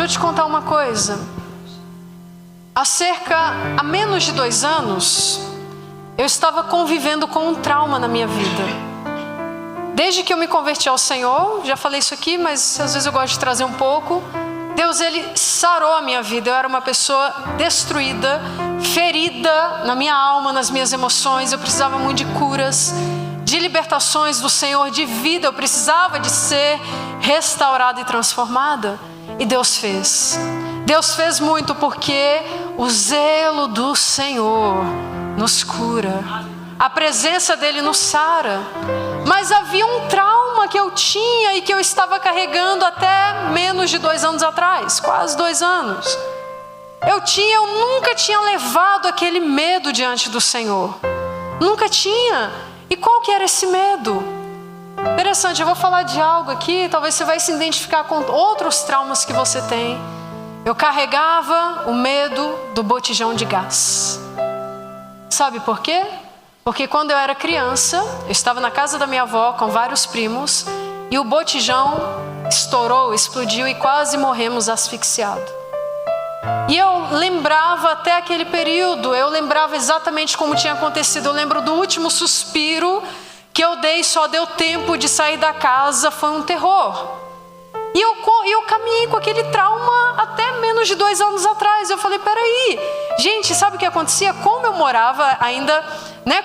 eu te contar uma coisa. Há menos de 2 anos, eu estava convivendo com um trauma na minha vida. Desde que eu me converti ao Senhor, já falei isso aqui, mas às vezes eu gosto de trazer um pouco. Deus, Ele sarou a minha vida. Eu era uma pessoa destruída, ferida na minha alma, nas minhas emoções. Eu precisava muito de curas, de libertações do Senhor, de vida. Eu precisava de ser restaurada e transformada. E Deus fez. Deus fez muito, porque o zelo do Senhor nos cura. A presença dEle nos sara. Mas havia um trauma que eu tinha e que eu estava carregando até menos de 2 anos atrás, quase 2 anos. Eu nunca tinha levado aquele medo diante do Senhor. Nunca tinha. E qual que era esse medo? Interessante, eu vou falar de algo aqui, talvez você vai se identificar com outros traumas que você tem. Eu carregava o medo do botijão de gás. Sabe por quê? Porque quando eu era criança, eu estava na casa da minha avó com vários primos e o botijão estourou, explodiu e quase morremos asfixiados. E eu lembrava até aquele período, eu lembrava exatamente como tinha acontecido. Eu lembro do último suspiro que eu dei, só deu tempo de sair da casa, foi um terror. E eu caminhei com aquele trauma até menos de 2 anos atrás. Eu falei, peraí, gente, sabe o que acontecia? Como eu morava ainda,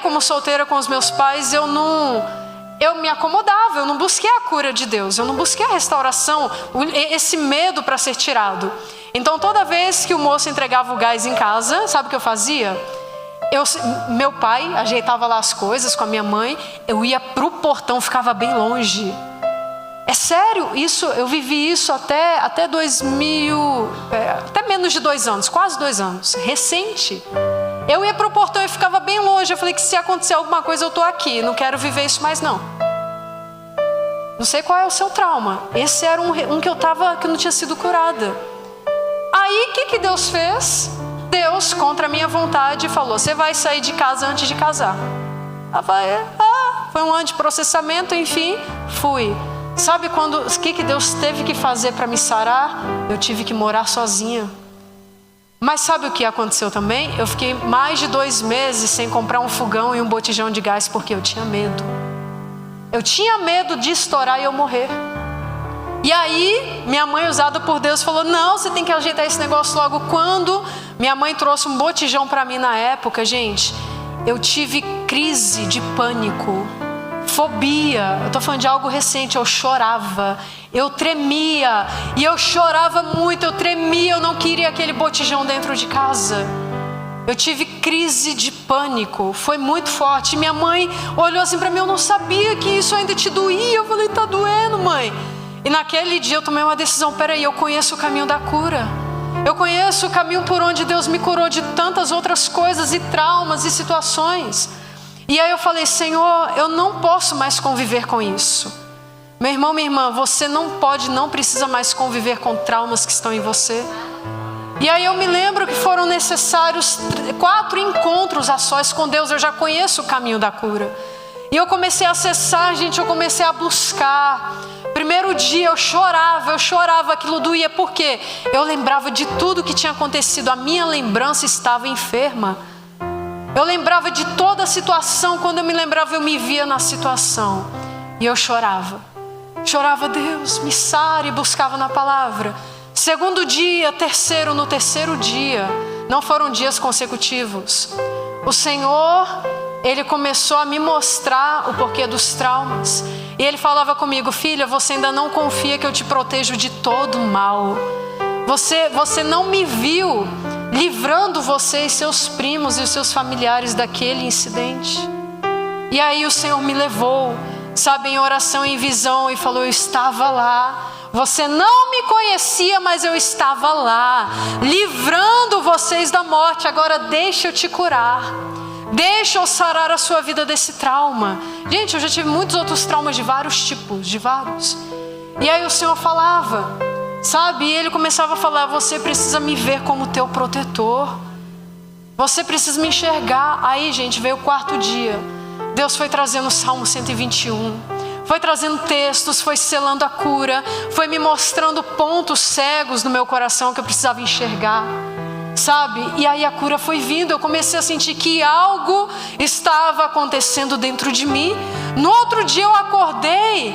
como solteira com os meus pais, eu me acomodava, eu não busquei a cura de Deus, eu não busquei a restauração, esse medo para ser tirado. Então toda vez que o moço entregava o gás em casa, sabe o que eu fazia? Meu pai ajeitava lá as coisas com a minha mãe, eu ia pro portão, ficava bem longe. É sério, isso, eu vivi isso até 2000, até menos de 2 anos, quase 2 anos, recente. Eu ia pro portão e ficava bem longe. Eu falei que se acontecer alguma coisa eu tô aqui, não quero viver isso mais não. Não sei qual é o seu trauma. Esse era um que que eu não tinha sido curada. Aí o que Deus fez? Deus, contra a minha vontade, falou, você vai sair de casa antes de casar. Foi um antiprocessamento, enfim, fui. Sabe o que Deus teve que fazer para me sarar? Eu tive que morar sozinha. Mas sabe o que aconteceu também? Eu fiquei mais de 2 meses sem comprar um fogão e um botijão de gás, porque eu tinha medo. Eu tinha medo de estourar e eu morrer. E aí, minha mãe, usada por Deus, falou, não, você tem que ajeitar esse negócio logo. Quando minha mãe trouxe um botijão para mim na época, gente, eu tive crise de pânico. Fobia, eu estou falando de algo recente, eu chorava, eu tremia, e eu chorava muito, eu tremia, eu não queria aquele botijão dentro de casa. Eu tive crise de pânico, foi muito forte. Minha mãe olhou assim para mim, eu não sabia que isso ainda te doía. Eu falei, tá doendo, mãe. E naquele dia eu tomei uma decisão, peraí, eu conheço o caminho da cura. Eu conheço o caminho por onde Deus me curou de tantas outras coisas e traumas e situações. E aí eu falei, Senhor, eu não posso mais conviver com isso. Meu irmão, minha irmã, você não precisa mais conviver com traumas que estão em você. E aí eu me lembro que foram necessários 4 encontros a sós com Deus. Eu já conheço o caminho da cura. E eu comecei a acessar, gente, eu comecei a buscar. Primeiro dia eu chorava, aquilo doía. Por quê? Eu lembrava de tudo que tinha acontecido. A minha lembrança estava enferma. Eu lembrava de toda a situação. Quando eu me lembrava, eu me via na situação. E eu chorava. Chorava, Deus, me sare, e buscava na palavra. Segundo dia, terceiro, no terceiro dia, não foram dias consecutivos, o Senhor, Ele começou a me mostrar o porquê dos traumas. E Ele falava comigo, filha, você ainda não confia que eu te protejo de todo mal. Você não me viu livrando você e seus primos e os seus familiares daquele incidente. E aí o Senhor me levou, sabe, em oração, em visão, e falou, eu estava lá. Você não me conhecia, mas eu estava lá, livrando vocês da morte. Agora deixa eu te curar. Deixa eu sarar a sua vida desse trauma. Gente, eu já tive muitos outros traumas de vários tipos, E aí o Senhor falava, sabe, e Ele começava a falar, você precisa me ver como teu protetor. Você precisa me enxergar. Aí, gente, veio o 4º dia. Deus foi trazendo o Salmo 121. foi trazendo textos, foi selando a cura, foi me mostrando pontos cegos no meu coração que eu precisava enxergar, sabe? E aí a cura foi vindo, eu comecei a sentir que algo estava acontecendo dentro de mim. No outro dia eu acordei,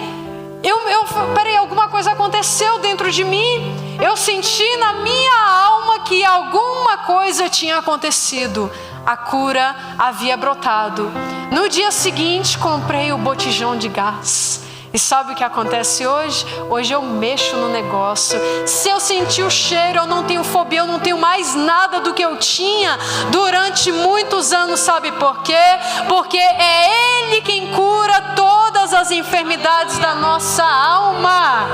peraí, alguma coisa aconteceu dentro de mim. Eu senti na minha alma que alguma coisa tinha acontecido. A cura havia brotado. No dia seguinte, comprei o botijão de gás. E sabe o que acontece hoje? Hoje eu mexo no negócio. Se eu sentir o cheiro, eu não tenho fobia, eu não tenho mais nada do que eu tinha durante muitos anos. Sabe por quê? Porque é Ele quem cura todas as enfermidades da nossa alma.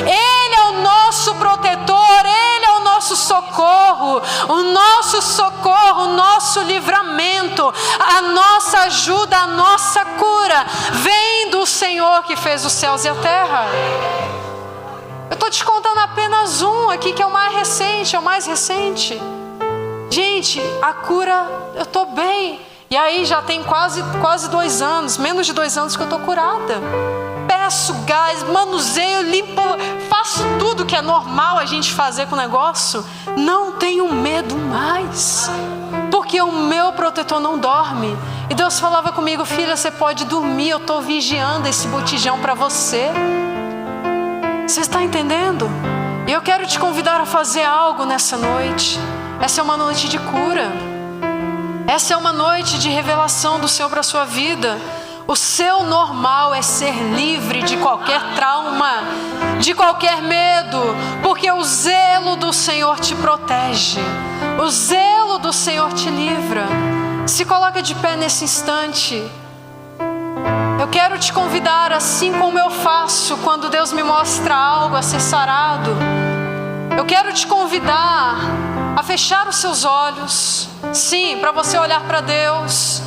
Ele é o nosso protetor, Ele é o nosso socorro, o nosso livramento, a nossa ajuda, a nossa cura vem do Senhor que fez os céus e a terra. Eu estou te contando apenas um aqui que é o mais recente, Gente, a cura, eu estou bem. E aí já tem quase 2 anos, menos de 2 anos que eu estou curada. Peço gás, manuseio, limpo, faço tudo que é normal a gente fazer com o negócio. Não tenho medo mais, porque o meu protetor não dorme. E Deus falava comigo: filha, você pode dormir, eu estou vigiando esse botijão para você. Você está entendendo? E eu quero te convidar a fazer algo nessa noite. Essa é uma noite de cura. Essa é uma noite de revelação do Senhor para a sua vida. O seu normal é ser livre de qualquer trauma, de qualquer medo, porque o zelo do Senhor te protege. O zelo do Senhor te livra. Se coloca de pé nesse instante. Eu quero te convidar, assim como eu faço quando Deus me mostra algo a ser sarado. Eu quero te convidar a fechar os seus olhos. Sim, para você olhar para Deus.